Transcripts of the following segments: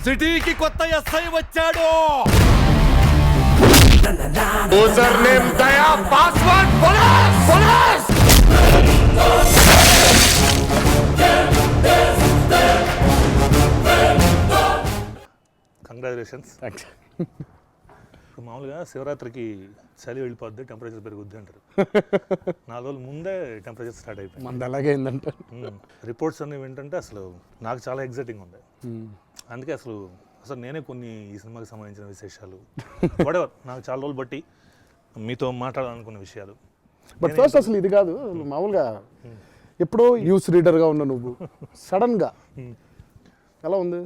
సిటీకి కొత్త ఎస్ఐ వచ్చాడు. యూజర్ నేమ్ దయా, పాస్వర్డ్ పోలీస్ పోలీస్. కంగ్రాచులేషన్స్. మామూలుగా శివరాత్రికి చలి వెళ్ళిపోద్ది, టెంపరేచర్ పెరుగుద్ది అంటారు. 4 రోజుల ముందే టెంపరేచర్ స్టార్ట్ అయిపోయింది. మనది అలాగే అయిందంట. రిపోర్ట్స్ అన్ని వింటుంటే అసలు నాకు చాలా ఎగ్జైటింగ్ ఉంది. అందుకే అసలు నేనే కొన్ని ఈ సినిమాకి సంబంధించిన విశేషాలు వాడేవారు నాకు చాలా రోజులు బట్టి మీతో మాట్లాడాలనుకున్న విషయాలు. బట్ ఫస్ట్ అసలు ఇది కాదు, మామూలుగా ఎప్పుడో న్యూస్ రీడర్గా ఉన్న నువ్వు సడన్గా ఎలా ఉంది?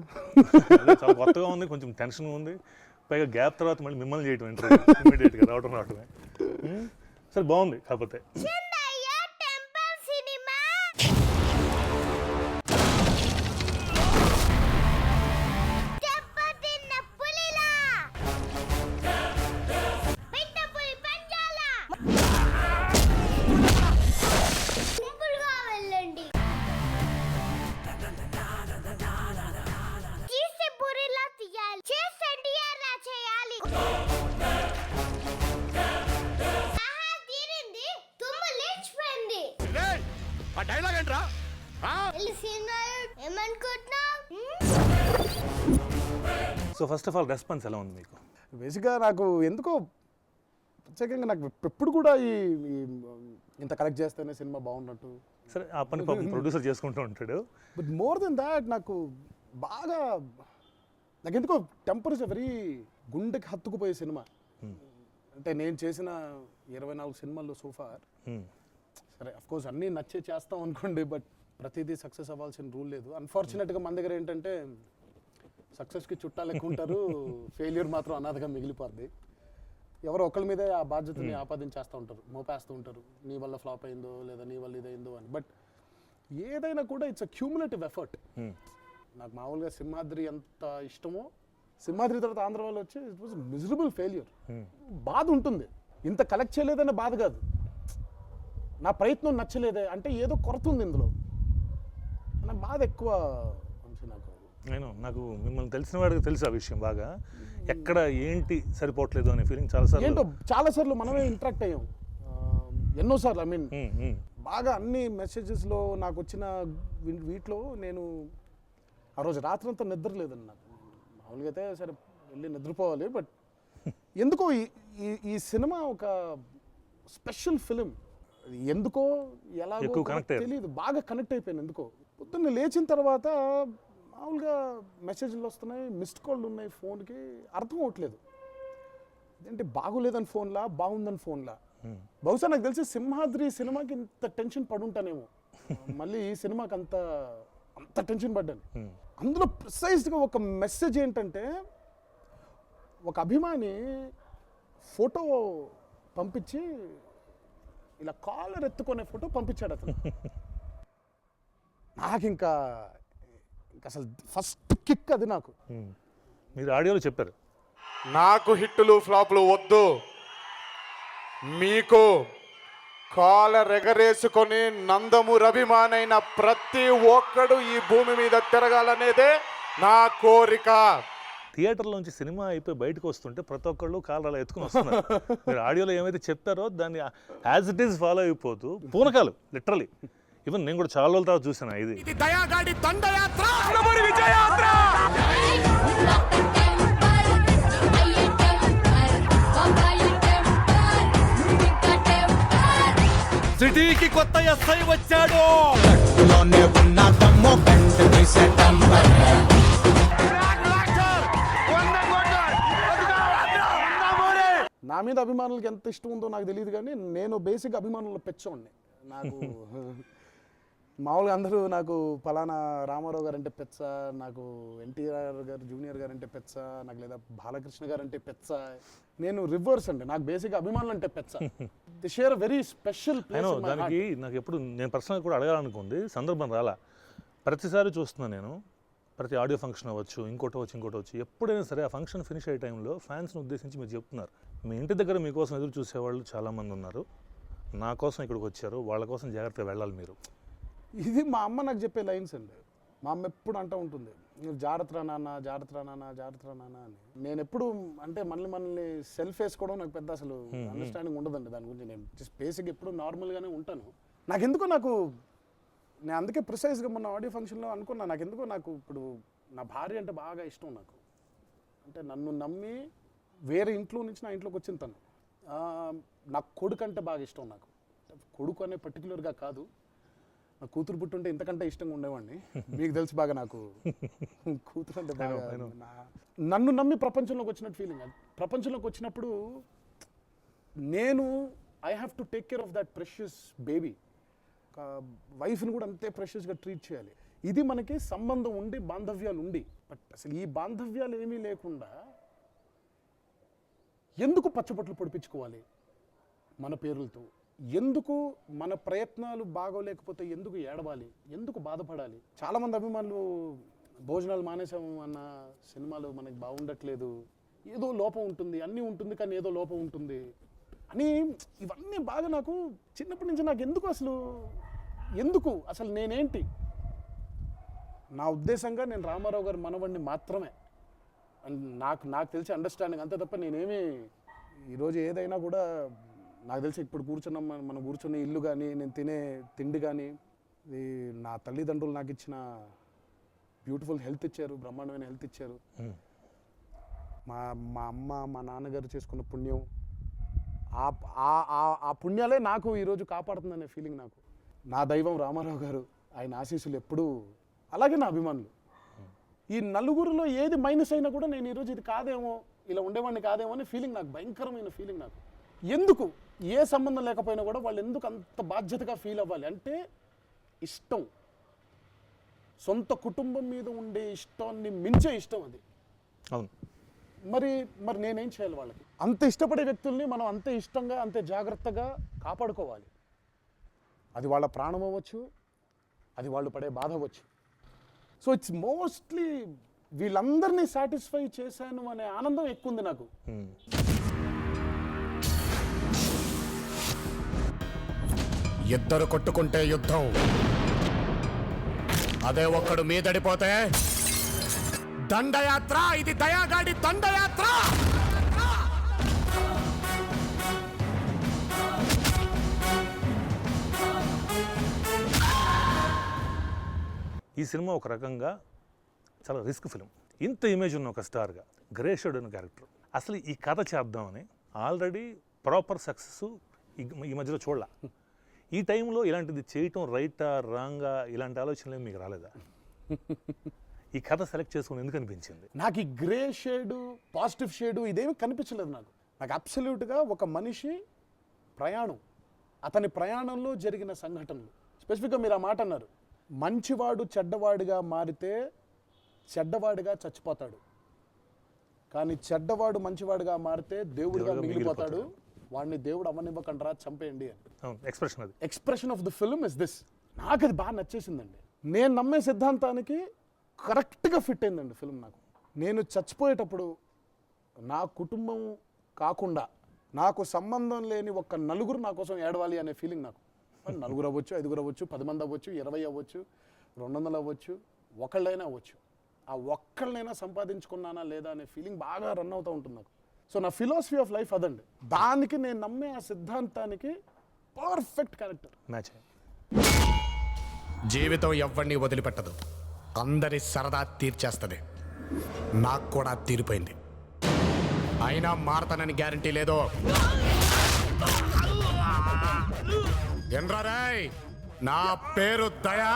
చాలా కొత్తగా ఉంది, కొంచెం టెన్షన్గా ఉంది. పైగా గ్యాప్ తర్వాత మళ్ళీ మిమ్మల్ని చేయటం ఇమీడియట్గా రావటమే. సరే బాగుంది. కాకపోతే so first of all response ఎలా ఉంది మీకు? బేసిక్గా నాకు ఎందుకో ప్రత్యేకంగా నాకు ఎప్పుడు కూడా ఈ ఇంత కలెక్ట్ చేస్తేనే సినిమా బాగున్నట్టు. సరే ఆ పని ప్రొడ్యూసర్ చేసుకుంటూ ఉంటాడు. బట్ మోర్ దెన్ దాట్ నాకు బాగా ఎందుకో టెంపరేచర్ వెరీ గుండెకి హత్తుకుపోయే సినిమా. అంటే నేను చేసిన 24 సినిమాల్లో సోఫార్, సరే అఫ్కోర్స్ అన్నీ నచ్చే చేస్తాం అనుకోండి, బట్ ప్రతిదీ సక్సెస్ అవ్వాల్సిన రూల్ లేదు. అన్ఫార్చునేట్గా మన దగ్గర ఏంటంటే సక్సెస్కి చుట్టాలు ఎక్కువ ఉంటారు, ఫెయిల్యూర్ మాత్రం అనాథగా మిగిలిపోద్ది. ఎవరో ఒకళ్ళ మీదే ఆ బాధ్యతని ఆపాదించేస్తూ ఉంటారు, మోపేస్తూ ఉంటారు, నీ వల్ల ఫ్లాప్ అయిందో లేదా నీ వల్ల ఇదైందో అని. బట్ ఏదైనా కూడా ఇట్స్ అ క్యూములేటివ్ ఎఫర్ట్. నాకు మామూలుగా సింహాద్రి ఎంత ఇష్టమో, సింహాద్రి తర్వాత ఆంధ్ర వాళ్ళు వచ్చి ఇట్ వాజ్ మిజరబుల్ ఫెయిల్యూర్. బాధ ఉంటుంది, ఇంత కలెక్ట్ చేయలేదనే బాధ కాదు, నా ప్రయత్నం నచ్చలేదే అంటే ఏదో కొరత ఉంది ఇందులో, నాకు బాధ ఎక్కువ. నాకు మిమ్మల్ని తెలిసిన వాడికి తెలుసు ఆ విషయం బాగా, ఎక్కడ ఏంటి సరిపోవట్లేదు అనే ఫీలింగ్ చాలాసార్లు మనమే ఇంటరాక్ట్ అయ్యాం ఎన్నోసార్లు. ఐ మీన్ బాగా అన్ని మెసేజెస్లో నాకు వచ్చిన వీటిలో నేను ఆ రోజు రాత్రంతా నిద్ర లేదండి నాకు. మామూలుగా అయితే సరే వెళ్ళి నిద్రపోవాలి, బట్ ఎందుకో ఈ సినిమా ఒక స్పెషల్ ఫిలిం. ఎందుకో ఎలాగో తెలియదు, బాగా కనెక్ట్ అయిపోయాను. ఎందుకో పొద్దున్న లేచిన తర్వాత మామూలుగా మెసేజ్లు వస్తున్నాయి, మిస్డ్ కాల్లు ఉన్నాయి ఫోన్కి, అర్థం అవట్లేదు ఏంటి బాగోలేదని ఫోన్లా బాగుందని ఫోన్లా. బహుశా నాకు తెలిసి సింహాద్రి సినిమాకి ఇంత టెన్షన్ పడుంటానేమో, మళ్ళీ ఈ సినిమాకి అంత టెన్షన్ పడ్డాను. అందులో ప్రిసైజ్గా ఒక మెసేజ్ ఏంటంటే, ఒక అభిమాని ఫోటో పంపించి ఇలా కాలర్ ఎత్తుకునే ఫోటో పంపించాడు అతను. నాకు ఇంకా అసలు ఫస్ట్ కిక్ అది నాకు. మీరు ఆడియోలో చెప్పారు, నాకు హిట్టులు ఫ్లాపులు వద్దు, మీకు కాలర్ ఎగరేసుకొని నందమూరి అభిమానైన ప్రతి ఒక్కడు ఈ భూమి మీద తిరగాలనేదే నా కోరిక. థియేటర్లోంచి సినిమా అయిపోయి బయటకు వస్తుంటే ప్రతి ఒక్కళ్ళు కాలర్ అలా ఎత్తుకుని వస్తున్నారు. మీరు ఆడియోలో ఏమైతే చెప్తారో దాన్ని యాజ్ ఇట్ ఈస్ ఫాలో అయిపోతూ పూనకాలు లిటరలీ. ఈవెన్ నేను కూడా చాలా రోజుల తర్వాత చూసాను. ఇది దయాగాడి దండయాత్ర, నందమూరి విజయయాత్ర. సిటీకి కొత్త ఎస్ఐ వచ్చాడు. నా మీద అభిమానులకి ఎంత ఇష్టం ఉందో నాకు తెలియదు, కానీ నేను బేసిక్ అభిమానుల్లో పెచ్చోండి. నాకు మామూలుగా అందరూ నాకు ఫలానా రామారావు గారు అంటే పెచ్చ, నాకు ఎన్టీఆర్ గారు జూనియర్ గారు అంటే పెచ్చ, నాకు లేదా బాలకృష్ణ గారు అంటే పెచ్చ. నేను రివర్స్ అండి, నాకు బేసిక్ అభిమానులు అంటే పెచ్చ. The share very special place. దానికి నాకు ఎప్పుడు నేను పర్సనల్గా కూడా అడగాలనుకుంది, సందర్భం రాలా. ప్రతిసారి చూస్తున్నాను నేను, ప్రతి ఆడియో ఫంక్షన్ అవ్వచ్చు, ఇంకోటి వచ్చు, ఎప్పుడైనా సరే ఆ ఫంక్షన్ ఫినిష్ అయ్యే టైంలో ఫ్యాన్స్ని ఉద్దేశించి మీరు చెప్తున్నారు, మీ ఇంటి దగ్గర మీకోసం ఎదురు చూసేవాళ్ళు చాలామంది ఉన్నారు, నా కోసం ఇక్కడికి వచ్చారు, వాళ్ళ కోసం జాగ్రత్తగా వెళ్ళాలి మీరు. ఇది మా అమ్మ నాకు చెప్పే లైన్స్ అండి. మా అమ్మ ఎప్పుడు అంటూ ఉంటుంది, మీరు జాగ్రత్త నాన్న జాగ్రత్త నాన్న జాగ్రత్త నాన్న అని. నేను ఎప్పుడు అంటే మనల్ని సెల్ఫ్ వేసుకోవడం నాకు పెద్ద అసలు అండర్స్టాండింగ్ ఉండదండి దాని గురించి. నేను జస్ట్ బేసిక్ ఎప్పుడు నార్మల్గానే ఉంటాను. నాకు నేను అందుకే ప్రిసైజ్గా మొన్న ఆడియో ఫంక్షన్లో అనుకున్నా, నాకు ఇప్పుడు నా భార్య అంటే బాగా ఇష్టం నాకు. అంటే నన్ను నమ్మి వేరే ఇంట్లో నుంచి నా ఇంట్లోకి వచ్చిన తను. నా కొడుకు అంటే బాగా ఇష్టం నాకు. కొడుకు అనే పర్టికులర్గా కాదు, నా కూతురు పుట్టుంటే ఇంతకంటే ఇష్టంగా ఉండేవాడిని. మీకు తెలుసు బాగా నాకు కూతురు అంటే బాగా. నన్ను నమ్మి ప్రపంచంలోకి వచ్చినట్టు ఫీలింగ్. ప్రపంచంలోకి వచ్చినప్పుడు నేను I have to take care of that precious baby. వైఫ్ని కూడా అంతే ప్రెషియస్గా ట్రీట్ చేయాలి. ఇది మనకి సంబంధం ఉండి బాంధవ్యాలు ఉండి, బట్ అసలు ఈ బాంధవ్యాలు ఏమీ లేకుండా ఎందుకు పచ్చబొట్లు పొడిపించుకోవాలి మన పేర్లతో? ఎందుకు మన ప్రయత్నాలు బాగోలేకపోతే ఎందుకు ఏడవాలి, ఎందుకు బాధపడాలి? చాలామంది అభిమానులు భోజనాలు మానేసాము అన్న, సినిమాలు మనకి బాగుండట్లేదు, ఏదో లోపం ఉంటుంది, అన్నీ ఉంటుంది కానీ ఏదో లోపం ఉంటుంది అని, ఇవన్నీ బాగా నాకు చిన్నప్పటి నుంచి నాకు ఎందుకు అసలు నేనేంటి? నా ఉద్దేశంగా నేను రామారావు గారి మనవడిని మాత్రమే. నాకు తెలిసి అండర్స్టాండింగ్ అంతే తప్ప నేనేమి ఈరోజు ఏదైనా కూడా నాకు తెలిసి ఇప్పుడు మనం కూర్చునే ఇల్లు కానీ, నేను తినే తిండి కానీ, ఇది నా తల్లిదండ్రులు నాకు ఇచ్చిన బ్యూటిఫుల్ హెల్త్ ఇచ్చారు, బ్రహ్మాండమైన హెల్త్ ఇచ్చారు. మా అమ్మ మా నాన్నగారు చేసుకున్న పుణ్యం, ఆ పుణ్యాలే నాకు ఈరోజు కాపాడుతుందనే ఫీలింగ్ నాకు. నా దైవం రామారావు గారు, ఆయన ఆశీస్సులు ఎప్పుడూ, అలాగే నా అభిమానులు. ఈ నలుగురిలో ఏది మైనస్ అయినా కూడా నేను ఈరోజు ఇది కాదేమో, ఇలా ఉండేవాడిని కాదేమో అనే ఫీలింగ్ నాకు, భయంకరమైన ఫీలింగ్ నాకు. ఎందుకు ఏ సంబంధం లేకపోయినా కూడా వాళ్ళు ఎందుకు అంత బాధ్యతగా ఫీల్ అవ్వాలి? అంటే ఇష్టం, సొంత కుటుంబం మీద ఉండే ఇష్టాన్ని మించే ఇష్టం అది. అవును. మరి నేనేం చేయాలి? వాళ్ళకి అంత ఇష్టపడే వ్యక్తుల్ని మనం అంతే ఇష్టంగా అంతే జాగ్రత్తగా కాపాడుకోవాలి. అది వాళ్ళ ప్రాణం అవ్వచ్చు, అది వాళ్ళు పడే బాధ అవ్వచ్చు. సో ఇట్స్ మోస్ట్లీ వీళ్ళందరినీ సాటిస్ఫై చేశాను అనే ఆనందం ఎక్కువ ఉంది నాకు. ఇద్దరు కొట్టుకుంటే యుద్ధం, అదే ఒక్కడు మీదడిపోతే దండయాత్ర. ఇది దయాగాడి దండయాత్ర. ఈ సినిమా ఒక రకంగా చాలా రిస్క్ ఫిలిం. ఇంత ఇమేజ్ ఉన్న ఒక స్టార్గా గ్రేషుడ్ అనే క్యారెక్టర్, అసలు ఈ కథ చేద్దామని ఆల్రెడీ ప్రాపర్ సక్సెస్ ఈ మధ్యలో చూడాల. ఈ టైంలో ఇలాంటిది చేయటం రైటా రాంగా ఇలాంటి ఆలోచనలు మీకు రాలేదా? ఈ కథ సెలెక్ట్ చేసుకుని ఎందుకు అనిపించింది? నాకు ఈ గ్రే షేడు, పాజిటివ్ షేడు ఇదేమీ కనిపించలేదు నాకు. అబ్సల్యూట్గా ఒక మనిషి ప్రయాణం, అతని ప్రయాణంలో జరిగిన సంఘటనలు. స్పెసిఫిక్గా మీరు ఆ మాట అన్నారు, మంచివాడు చెడ్డవాడిగా మారితే చెడ్డవాడిగా చచ్చిపోతాడు, కానీ చెడ్డవాడు మంచివాడిగా మారితే దేవుడిగా మిగిలిపోతాడు, వాడిని దేవుడు అవ్వనివ్వకండ్రా చంపేయండి అని. Expression of the film is this. నాకు అది బాగా నచ్చేసిందండి. నేను నమ్మే సిద్ధాంతానికి కరెక్ట్గా ఫిట్ అయిందండి ఫిల్మ్ నాకు. నేను చచ్చిపోయేటప్పుడు నా కుటుంబం కాకుండా నాకు సంబంధం లేని ఒక్క నలుగురు నా కోసం ఏడవాలి అనే ఫీలింగ్ నాకు. నలుగురు అవ్వచ్చు, 5 అవ్వచ్చు, 10 మంది అవ్వచ్చు, 20 అవ్వచ్చు, 200 అవ్వచ్చు, ఒకళ్ళైనా అవ్వచ్చు. ఆ ఒక్కళ్ళనైనా సంపాదించుకున్నానా లేదా అనే ఫీలింగ్ బాగా రన్ అవుతూ ఉంటుంది నాకు. సో నా ఫిలాసఫీ ఆఫ్ లైఫ్ అదండి. దానికి నేను నమ్మే ఆ సిద్ధాంతానికి పర్ఫెక్ట్ క్యారెక్టర్ మ్యాచ్. జీవితం ఎవరిని వదిలిపెట్టదు, అందరి సరదా తీర్చేస్తుంది. నాకు కూడా తీరిపోయింది, అయినా మారతానని గ్యారంటీ లేదు. ఎండ్రారాయ్, నా పేరు దయా,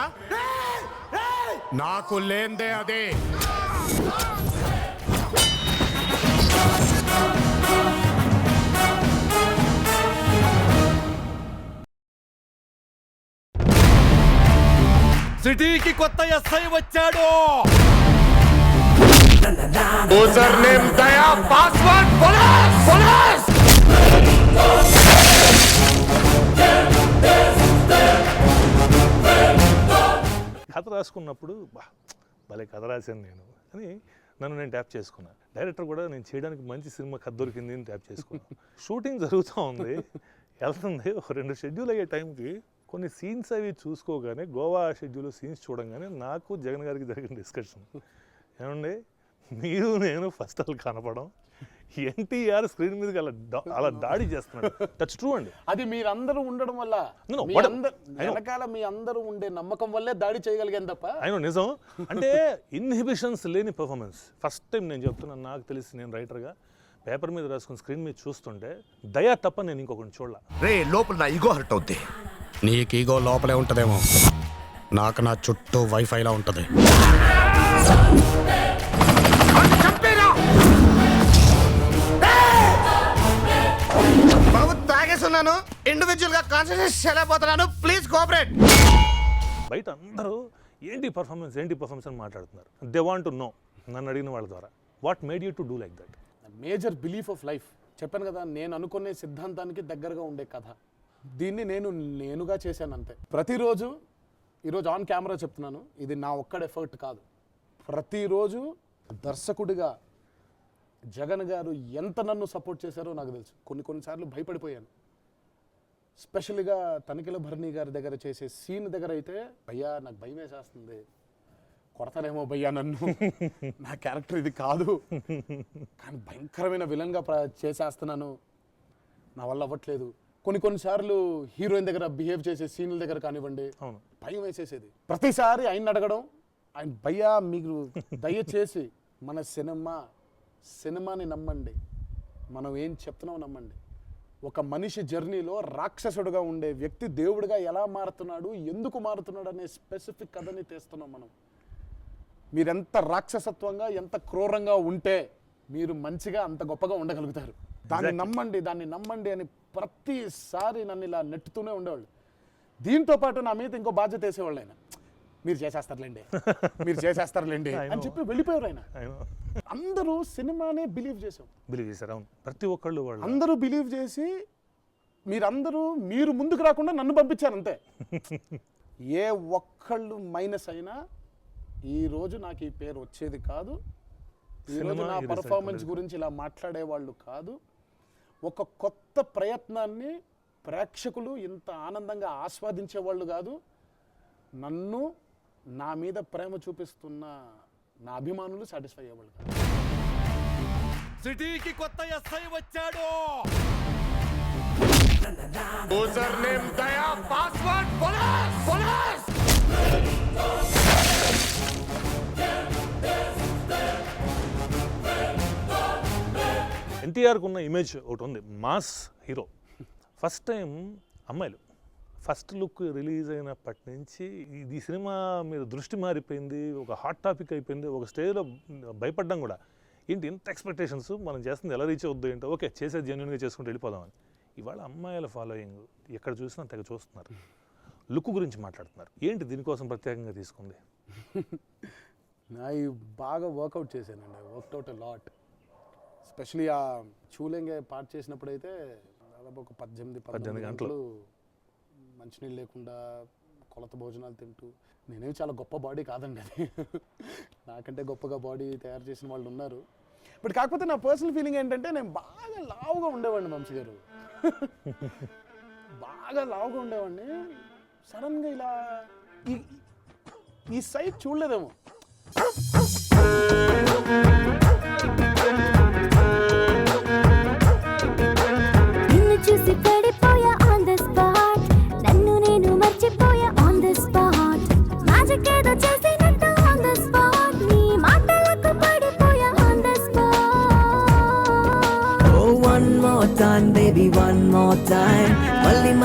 నాకు లేందే అదే. సిటీకి కొత్త ఎస్ఐ వచ్చాడు. యూజర్ నేమ్ దయా, పాస్వర్డ్ పోలీస్. కథ రాసుకున్నప్పుడు భలే కథ రాశాను నేను అని నేను ట్యాప్ చేసుకున్నాను. డైరెక్టర్ కూడా నేను చేయడానికి మంచి సినిమా కథ దొరికింది అని ట్యాప్ చేసుకున్నాను. షూటింగ్ జరుగుతూ ఉంది, వెళ్తుంది. 2 షెడ్యూల్ అయ్యే టైంకి కొన్ని సీన్స్ అవి చూసుకోగానే గోవా షెడ్యూల్ సీన్స్ చూడంగానే నాకు జగన్ గారికి జరిగిన డిస్కషన్ ఏమండి మీరు నేను ఫస్ట్ అలా కనపడం ఎన్టీఆర్ స్క్రీన్ మీదకి అలా దాడి చేస్తున్నాడు. దట్స్ ట్రూ అండి. అది మీరందరూ ఉండడం వల్ల వెనకాల మీ అందరూ ఉండే నమ్మకం వల్లే దాడి చేయగలిగాను తప్ప అయినా నిజం అంటే ఇన్హిబిషన్స్ లేని పర్ఫార్మెన్స్. ఫస్ట్ టైం నేను చెప్తున్నాను, నాకు తెలిసి నేను రైటర్గా పేపర్ మీద రాసుకుని స్క్రీన్ మీద చూస్తుంటే దయా తప్ప నేను ఇంకొకటి చూడాల. రే లోపల నా ఈగో హర్ట్ అవుద్ది. నీకు ఈగో లోపలే ఉంటదేమో, నాకు నా చుట్టూ వైఫైలా ఉంటది. బాబు తాగేస్తున్నాను, ఇండివిజువల్ గా కాన్సన్ట్రేట్ చేయలేకపోతున్నాను, ప్లీజ్ కోఆపరేట్. బయట అందరూ ఏంటి పర్ఫార్మెన్స్ అని మాట్లాడుతున్నారు. దే వాంట్ టు నో, నన్ను అడిగిన వాళ్ళ ద్వారా, what made you to do like that? Major belief of life. చెప్పాను కదా, నేను అనుకునే సిద్ధాంతానికి దగ్గరగా ఉండే కథ. దీన్ని నేనుగా చేశాను అంతే. ప్రతిరోజు, ఈరోజు ఆన్ కెమెరా చెప్తున్నాను, ఇది నా ఒక్కడ ఎఫర్ట్ కాదు. ప్రతిరోజు దర్శకుడిగా జగన్ గారు ఎంత నన్ను సపోర్ట్ చేశారో నాకు తెలుసు. కొన్నిసార్లు భయపడిపోయాను. స్పెషల్గా తనిఖీల భరణి గారి దగ్గర చేసే సీన్ దగ్గర అయితే, భయ్యా నాకు భయం వేసేస్తుంది, కొడతానేమో భయ్యా నన్ను, నా క్యారెక్టర్ ఇది కాదు, కానీ భయంకరమైన విలన్గా చేసేస్తున్నాను, నా వల్ల అవ్వట్లేదు. కొన్నిసార్లు హీరోయిన్ దగ్గర బిహేవ్ చేసే సీన్ల దగ్గర కానివ్వండి, భయం వేసేసేది. ప్రతిసారి ఆయన అడగడం, ఆయన భయ్యా మీరు దయచేసి మన సినిమాని నమ్మండి, మనం ఏం చెప్తున్నాం నమ్మండి. ఒక మనిషి జర్నీలో రాక్షసుడుగా ఉండే వ్యక్తి దేవుడిగా ఎలా మారుతున్నాడు, ఎందుకు మారుతున్నాడు అనే స్పెసిఫిక్ కథని తీస్తున్నాం మనం. మీరెంత రాక్షసత్వంగా, ఎంత క్రూరంగా ఉంటే మీరు మంచిగా అంత గొప్పగా ఉండగలుగుతారు. దాన్ని నమ్మండి అని ప్రతిసారి నన్ను ఇలా నెట్టుతూనే ఉండేవాళ్ళు. దీంతో పాటు నా మీద ఇంకో బాధ్యత వేసేవాళ్ళు. ఆయన మీరు చేసేస్తారులేండి అని చెప్పి వెళ్ళిపోయారు. ఆయన అందరూ సినిమానే బిలీవ్ చేశారు. ప్రతి ఒక్కళ్ళు అందరూ బిలీవ్ చేసి మీరు ముందుకు రాకుండా నన్ను పంపించారు అంతే. ఏ ఒక్కళ్ళు మైనస్ అయినా ఈ రోజు నాకు ఈ పేరు వచ్చేది కాదు, ఈ రోజు నా పర్ఫార్మెన్స్ గురించి ఇలా మాట్లాడేవాళ్ళు కాదు. ఒక కొత్త ప్రయత్నాన్ని ప్రేక్షకులు ఇంత ఆనందంగా ఆస్వాదించేవాళ్ళు కాదు, నన్ను నా మీద ప్రేమ చూపిస్తున్న నా అభిమానులు సాటిస్ఫై అయ్యేవాళ్ళు కాదు. సిటీకి కొత్త ఎస్ఐ వచ్చాడు. యూజర్ నేమ్ దయా, పాస్వర్డ్ పోలీస్. ఎన్టీఆర్కి ఉన్న ఇమేజ్ ఒకటి ఉంది, మాస్ హీరో. ఫస్ట్ టైం అమ్మాయిలు ఫస్ట్ లుక్ రిలీజ్ అయినప్పటి నుంచి ఈ సినిమా మీద దృష్టి మారిపోయింది, ఒక హాట్ టాపిక్ అయిపోయింది. ఒక స్టేజ్లో భయపడ్డం కూడా, ఏంటి ఇంత ఎక్స్పెక్టేషన్స్, మనం చేస్తుంది ఎలా రీచ్ అవుద్దు ఏంటో, ఓకే చేసేది జెన్యున్గా చేసుకుంటూ వెళ్ళిపోదామని. ఇవాళ అమ్మాయిల ఫాలోయింగ్ ఎక్కడ చూసినా తెగ చూస్తున్నారు, లుక్ గురించి మాట్లాడుతున్నారు. ఏంటి దీనికోసం ప్రత్యేకంగా తీసుకుంది? నా బాగా వర్కౌట్ చేశానండి, వర్క్అవుట్ ఎ లాట్. ఎస్పెషలీ ఆ చూలేంగే పార్ట్ చేసినప్పుడైతే దాదాపు ఒక 18 గంటలు మంచినీళ్ళు లేకుండా కొలత భోజనాలు తింటూ. నేనేమి చాలా గొప్ప బాడీ కాదండి అది, నాకంటే గొప్పగా బాడీ తయారు చేసిన వాళ్ళు ఉన్నారు. బట్ కాకపోతే నా పర్సనల్ ఫీలింగ్ ఏంటంటే, నేను బాగా లావుగా ఉండేవాడిని వంశీ గారు, బాగా లావుగా ఉండేవాడిని. సడన్గా ఇలా ఈ సైడ్ చూడలేదేమో. చూసి పడిపోయా ఆన్ ద స్పాట్, నన్ను నేను మర్చిపోయా ఆన్ ద స్పాట్, మ్యాజిక్ ఏదో చేసినట్టు ఆన్ ద స్పాట్, నీ మాటలకు పడిపోయా on the spot. Oh one more time baby one more time,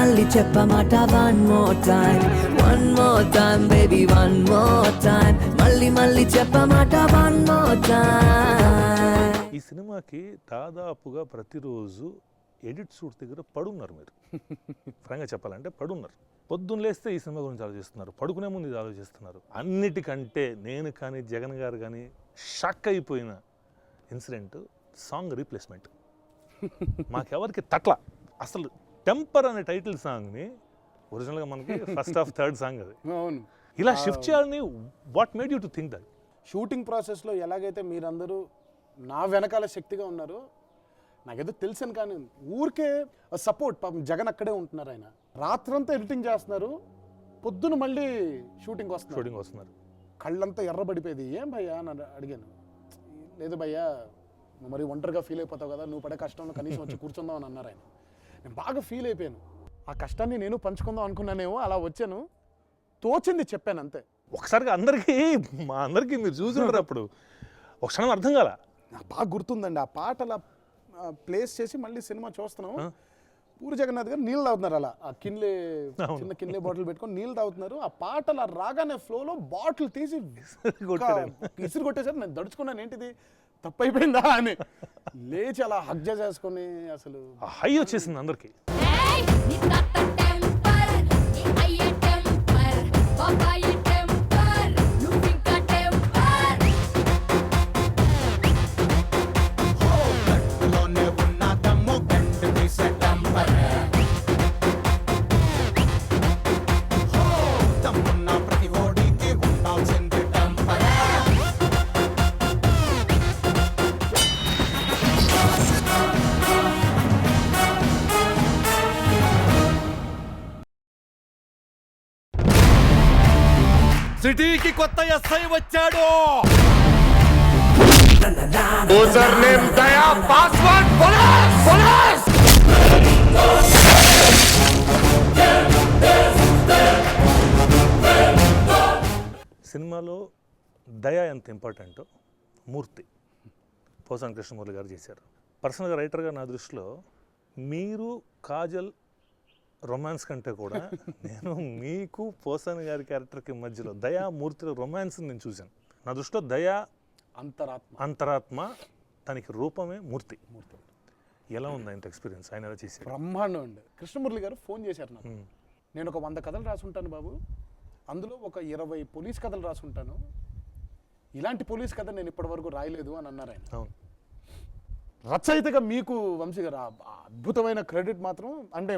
మళ్ళీ చెప్పమాట one more time, one more time baby one more time, మళ్ళీ చెప్పమాట one more time. ఈ సినిమాకి దాదాపుగా ప్రతిరోజు ఎడిట్ షూట్ దగ్గర పడున్నారు మీరు. ఫ్రాంక్గా చెప్పాలంటే పడున్నారు. పొద్దున్న లేస్తే ఈ సినిమా గురించి ఆలోచిస్తున్నారు, పడుకునే ముందు ఇది ఆలోచిస్తున్నారు. అన్నిటికంటే నేను కానీ జగన్ గారు కానీ షాక్ అయిపోయిన ఇన్సిడెంట్ సాంగ్ రీప్లేస్మెంట్. మాకెవరికి తట్ల అసలు టెంపర్ అనే టైటిల్ సాంగ్ని ఒరిజినల్గా మనకి ఫస్ట్ హాఫ్ థర్డ్ సాంగ్ అది, అవును, ఇలా షిఫ్ట్ చేయాలని what made you to think that? Shooting ప్రాసెస్లో ఎలాగైతే మీరందరూ నా వెనకాల శక్తిగా ఉన్నారో నాకేదో తెలుసాను, కానీ ఊరికే సపోర్ట్. పాపం జగన్ అక్కడే ఉంటున్నారు, ఆయన రాత్రంతా ఎడిటింగ్ చేస్తున్నారు, పొద్దున మళ్ళీ షూటింగ్ వస్తున్నారు. కళ్ళంతా ఎర్రబడిపోయేది. ఏం భయ్యా అని అడిగాను. లేదు భయ్యా, నువ్వు మరి ఒంటరిగా ఫీల్ అయిపోతావు కదా, నువ్వు పడే కష్టంలో కనీసం వచ్చి కూర్చుందాం అని అన్నారు ఆయన. నేను బాగా ఫీల్ అయిపోయాను. ఆ కష్టాన్ని నేను పంచుకుందాం అనుకున్నానేమో, అలా వచ్చాను, తోచింది చెప్పాను అంతే. ఒకసారిగా మా అందరికీ మీరు చూసుంటారు అప్పుడు ఒక క్షణం అర్థం కాల. నాకు బాగా గుర్తుందండి. ఆ పాట అలా ప్లేస్ చేసి మళ్ళీ సినిమా చూస్తున్నాం. పూరి జగన్నాథ్ గారు నీళ్ళు తాగుతున్నారు, అలా ఆ చిన్న కిన్లే బాటిల్ పెట్టుకొని నీళ్ళు తాగుతున్నారు. ఆ పాట అలా రాగానే ఫ్లోలో బాటిల్ తీసి ఇసురు కొట్టేసారు. నేను దడుచుకున్నాను, ఏంటిది తప్పు అయిపోయిందా అని. లేచి అలా హగ్ చేసుకొని అసలు హై వచ్చేసింది అందరికి. సిటీకి కొత్త ఎస్ఐ వచ్చాడు. యూజర్ నేమ్ దయా, పాస్వర్డ్ పోలీస్. సినిమాలో దయ ఎంత ఇంపార్టెంటో మూర్తి పోసాని కృష్ణమూర్తి గారు చేశారు. పర్సనల్గా రైటర్గా నా దృష్టిలో మీరు కాజల్ రొమాన్స్ కంటే కూడా నేను మీకు పోసాని గారి క్యారెక్టర్కి మధ్యలో దయా మూర్తిలో రొమాన్స్ నేను చూశాను. నా దృష్టిలో దయా అంతరాత్మ, తనకి రూపమే మూర్తి. ఎలా ఉంది ఆయన ఎక్స్పీరియన్స్? ఆయన ఎలా చేశారు? బ్రహ్మాండం అండి. కృష్ణమురళి గారు ఫోన్ చేశారు నాకు. నేను ఒక 100 కథలు రాసుంటాను బాబు, అందులో ఒక 20 పోలీస్ కథలు రాసుంటాను, ఇలాంటి పోలీస్ కథ నేను ఇప్పటివరకు రాయలేదు అని అన్నారు ఆయన. అవును. రచయితగా మీకు వంశీ గారు అద్భుతమైన క్రెడిట్ మాత్రం, అంటే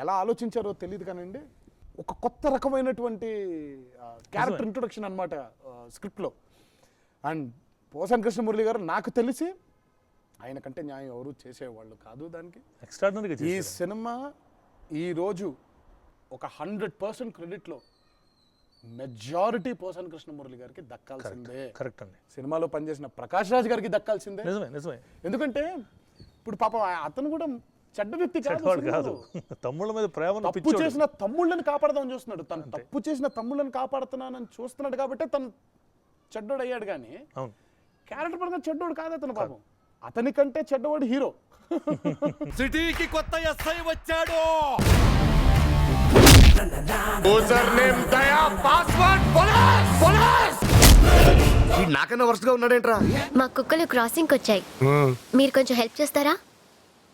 ఎలా ఆలోచించారో తెలియదు కానండి, ఒక కొత్త రకమైనటువంటి క్యారెక్టర్ ఇంట్రొడక్షన్ అనమాట స్క్రిప్ట్లో. అండ్ పోసాని కృష్ణమురళి గారు నాకు తెలిసి ఆయన కంటే న్యాయం ఎవరు చేసేవాళ్ళు కాదు దానికి. ఎక్స్ట్రాడినరీగా ఈ సినిమా ఈరోజు ఒక 100% క్రెడిట్లో మెజారిటీ పోసాని కృష్ణమురళి గారికి దక్కాల్సిందే. కరెక్ట్ అండి. సినిమాలో పనిచేసిన ప్రకాష్ రాజ్ గారికి దక్కాల్సిందే. నిజమే. ఎందుకంటే ఇప్పుడు పాపం అతను కూడా చెడ్డ వ్యక్తి కాదు. తమ్ముళ్ళ మీద ప్రేమ, తప్పు చేసిన తమ్ముళ్ళని కాపాడదామని చూస్తున్నాడు. తను తప్పు చేసిన తమ్ముళ్ళని కాపాడుతున్నానని చూస్తున్నాడు కాబట్టి తను చెడ్డోడు అయ్యాడు. కానీ క్యారెక్టర్ పరంగా చెడ్డోడు కాదు అతను. పాపం అతని కంటే చెడ్డవాడు హీరో. సిటీకి కొత్త ఎస్ఐ వచ్చాడు. యూజర్ నేమ్ దయా, పాస్వర్డ్ పోలీస్. నాకన్నా వరుసగా ఉన్నాడేంట్రా? మా కుక్కలు క్రాసింగ్కి వచ్చాయి, మీరు కొంచెం హెల్ప్ చేస్తారా?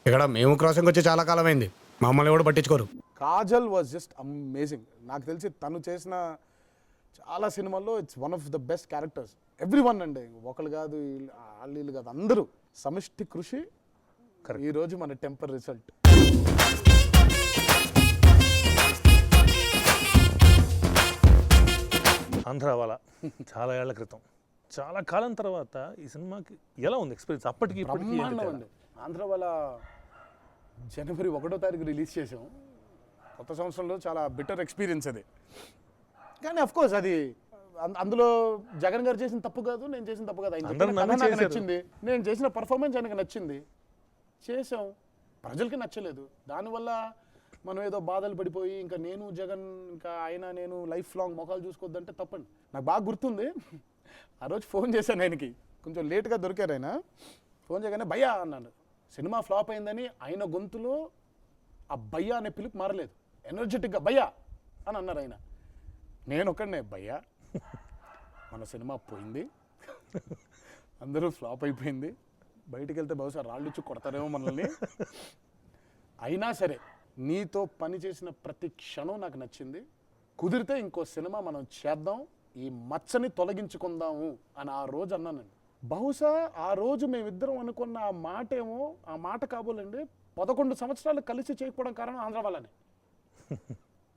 ఇక్కడ మేము క్రాసింగ్ వచ్చి చాలా కాలం అయింది, మమ్మల్ని కూడా పట్టించుకోరు. Kajal was just amazing. నాకు తెలిసి తను చేసిన చాలా సినిమాల్లో it's one of the best characters. Everyone అండి, ఒకళ్ళు కాదు వీళ్ళు కాదు, అందరూ సమిష్టి కృషి ఈరోజు మన టెంపర్ రిజల్ట్. ఆంధ్రావాలా చాలా ఏళ్ల క్రితం, చాలా కాలం తర్వాత ఈ సినిమాకి ఎలా ఉంది ఎక్స్పీరియన్స్? అప్పటికి బ్రహ్మాండం అండి. ఆంధ్రావాలా జనవరి 1వ తారీఖు రిలీజ్ చేసాం. కొత్త సంవత్సరంలో చాలా బెటర్ ఎక్స్పీరియన్స్ అది. కానీ అఫ్కోర్స్ అది అందులో జగన్ గారు చేసిన తప్పు కాదు, నేను చేసిన తప్పు కాదు. ఆయన నచ్చింది, నేను చేసిన పర్ఫార్మెన్స్ ఆయనకు నచ్చింది, చేసాం. ప్రజలకి నచ్చలేదు, దానివల్ల మనం ఏదో బాధలు పడిపోయి ఇంకా నేను జగన్ ఇంకా ఆయన నేను లైఫ్ లాంగ్ మొఖాలు చూసుకోవద్దంటే తప్పండి. నాకు బాగా గుర్తుంది, ఆ రోజు ఫోన్ చేశాను ఆయనకి, కొంచెం లేట్గా దొరికారు ఆయన. ఫోన్ చేయగానే భయ్యా అన్నాను. సినిమా ఫ్లాప్ అయిందని ఆయన గొంతులో ఆ భయ్యా అనే పిలుపు మారలేదు, ఎనర్జెటిక్గా భయ్యా అని అన్నారు ఆయన. నేను ఒక్కడనే భయ్యా మన సినిమా పోయింది, అందరూ ఫ్లాప్ అయిపోయింది, బయటికి వెళ్తే బహుశా రాళ్ళుచ్చి కొడతారేమో మనల్ని, అయినా సరే నీతో పని చేసిన ప్రతి క్షణం నాకు నచ్చింది, కుదిరితే ఇంకో సినిమా మనం చేద్దాం, ఈ మచ్చని తొలగించుకుందాము అని ఆ రోజు అన్నానండి. బహుశా ఆ రోజు మేమిద్దరం అనుకున్న ఆ మాట ఏమో ఆ మాట కాబోలండి 11 సంవత్సరాలు కలిసి చేయకపోవడం కారణం ఆంధ్రావాలానే.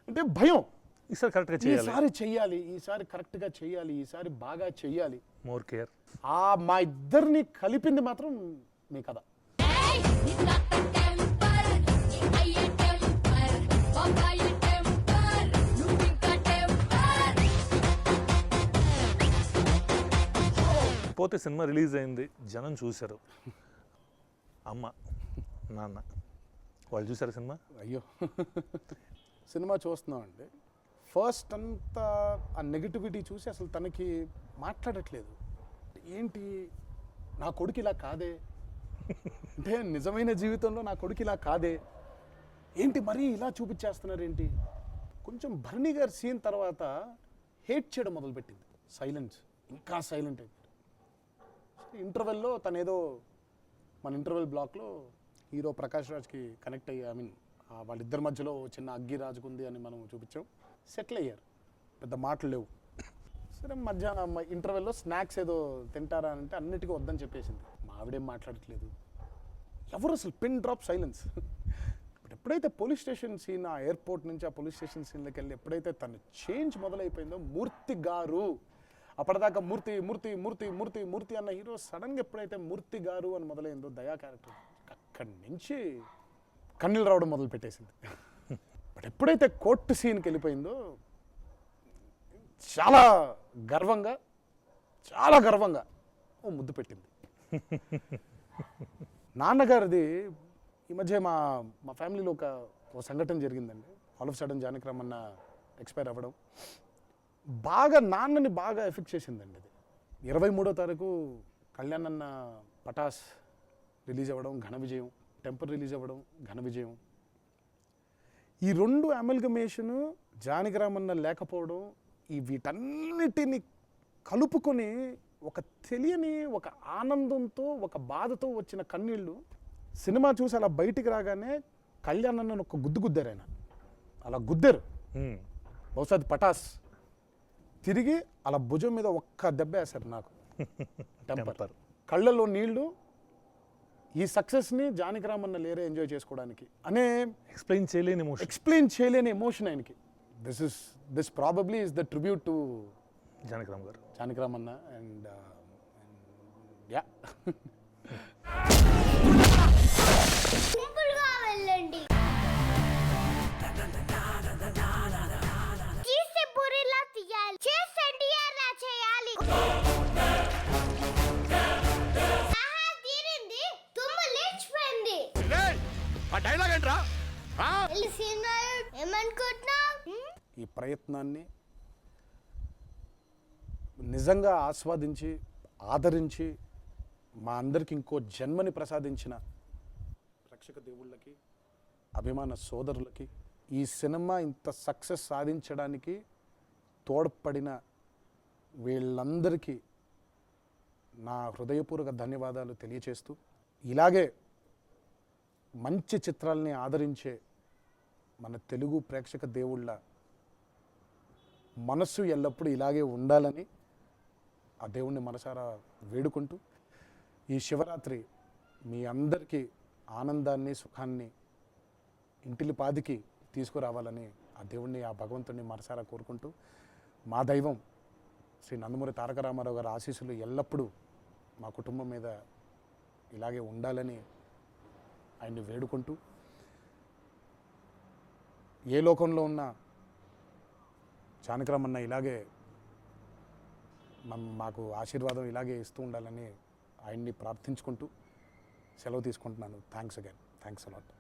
అంటే భయం, ఈసారి చెయ్యాలి, ఈసారి కరెక్ట్గా చెయ్యాలి, ఈసారి బాగా చెయ్యాలి, మోర్ కేర్. మా ఇద్దరిని కలిపింది మాత్రం మీ కథ. పోతే సినిమా రిలీజ్ అయింది, జనం చూశారు, అమ్మ నాన్న వాళ్ళు చూసారు సినిమా. అయ్యో సినిమా చూస్తున్నామండి. ఫస్ట్ అంతా ఆ నెగిటివిటీ చూసి అసలు తనకి మాట్లాడట్లేదు. ఏంటి నా కొడుకు ఇలా కాదే, అంటే నిజమైన జీవితంలో నా కొడుకు ఇలా కాదే, ఏంటి మరీ ఇలా చూపించేస్తున్నారు ఏంటి. కొంచెం భరణి గారి సీన్ తర్వాత హేట్ చేయడం మొదలుపెట్టింది. సైలెన్స్, ఇంకా సైలెంట్ అయిపోయింది. ఇంటర్వెల్లో తను ఏదో మన ఇంటర్వెల్ బ్లాక్లో హీరో ప్రకాష్ రాజ్కి కనెక్ట్ అయ్యి, ఐ మీన్ వాళ్ళిద్దరి మధ్యలో చిన్న అగ్గి రాజుకుంది అని మనం చూపించాం. సెటిల్ అయ్యారు, పెద్ద మాటలు లేవు. సరే మధ్యాహ్నం ఇంటర్వెల్లో స్నాక్స్ ఏదో తింటారా అంటే అన్నిటికీ వద్దని చెప్పేసింది. మా ఆవిడేం మాట్లాడట్లేదు, ఎవరు అసలు పిన్ డ్రాప్ సైలెన్స్. బట్ ఎప్పుడైతే పోలీస్ స్టేషన్ సీన్, ఆ ఎయిర్పోర్ట్ నుంచి ఆ పోలీస్ స్టేషన్ సీన్లోకి వెళ్ళి ఎప్పుడైతే తను చేంజ్ మొదలైపోయిందో, మూర్తి గారు అప్పటిదాకా మూర్తి మూర్తి మూర్తి మూర్తి మూర్తి అన్న హీరో సడన్గా ఎప్పుడైతే మూర్తి గారు అని మొదలైందో దయా క్యారెక్టర్, అక్కడి నుంచి కన్నీళ్ళు రావడం మొదలు పెట్టేసింది. బట్ ఎప్పుడైతే కోర్టు సీన్కి వెళ్ళిపోయిందో చాలా గర్వంగా ఓ ముద్దు పెట్టింది. నాన్నగారిది ఈ మధ్య మా ఫ్యామిలీలో ఒక సంఘటన జరిగిందండి. All of sudden Janaki Ramanna expire అవ్వడం బాగా నాన్నని బాగా ఎఫెక్ట్ చేసిందండి. అది 23వ తారీఖు కళ్యాణ్ అన్న పటాస్ రిలీజ్ అవ్వడం ఘన విజయం, టెంపర్ రిలీజ్ అవ్వడం ఘన విజయం. ఈ రెండు అమల్గమేషను, జానకి రామన్న లేకపోవడం, ఈ వీటన్నిటిని కలుపుకొని ఒక తెలియని ఒక ఆనందంతో ఒక బాధతో వచ్చిన కన్నీళ్ళు. సినిమా చూసి అలా బయటికి రాగానే కళ్యాణ్ అన్నను ఒక గుద్దారు. ఆయన అలా గుద్దారు, బహుశా అది పటాస్. తిరిగి అలా భుజం మీద ఒక్క దెబ్బ వేశారు నాకు. టెంపర్ కళ్ళల్లో నీళ్లు. ఈ సక్సెస్ని జానకి రామన్న లేరే ఎంజాయ్ చేసుకోవడానికి అనే ఎక్స్ప్లెయిన్ చేయలేని ఎమోషన్ ఆయనకి. This probably is the tribute to Janaki Ramanna. And yeah సింపుల్గా వెళ్ళండి, తీసే పూరిలా తీయాలి, చేసే ఎన్టీఆర్లా చేయాలి. ఆహా తీరింది, తుమ్ము లేచిపోయింది. ఆ డైలాగ్ ఏంట్రా? ఏమనుకుంటున్నావు? ఈ ప్రయత్నాన్ని నిజంగా ఆస్వాదించి ఆదరించి మా అందరికి ఇంకో జన్మని ప్రసాదించిన ప్రేక్షక దేవుళ్ళకి, అభిమాన సోదరులకి, ఈ సినిమా ఇంత సక్సెస్ సాధించడానికి తోడ్పడిన వీళ్ళందరికీ నా హృదయపూర్వక ధన్యవాదాలు తెలియచేస్తూ, ఇలాగే మంచి చిత్రాలని ఆదరించే మన తెలుగు ప్రేక్షక దేవుళ్ళ మనస్సు ఎల్లప్పుడూ ఇలాగే ఉండాలని ఆ దేవుణ్ణి మనసారా వేడుకుంటూ, ఈ శివరాత్రి మీ అందరికీ ఆనందాన్ని, సుఖాన్ని ఇంటిలిపాదికి తీసుకురావాలని ఆ దేవుణ్ణి, ఆ భగవంతుడిని మనసారా కోరుకుంటూ, మా దైవం శ్రీ నందమూరి తారక రామారావు గారి ఆశీస్సులు ఎల్లప్పుడూ మా కుటుంబం మీద ఇలాగే ఉండాలని ఆయన్ని వేడుకుంటూ, ఏ లోకంలో ఉన్న జానకి రామన్న ఇలాగే మాకు ఆశీర్వాదం ఇలాగే ఇస్తూ ఉండాలని ఆయన్ని ప్రార్థించుకుంటూ సెలవు తీసుకుంటున్నాను. Thanks again, thanks a lot.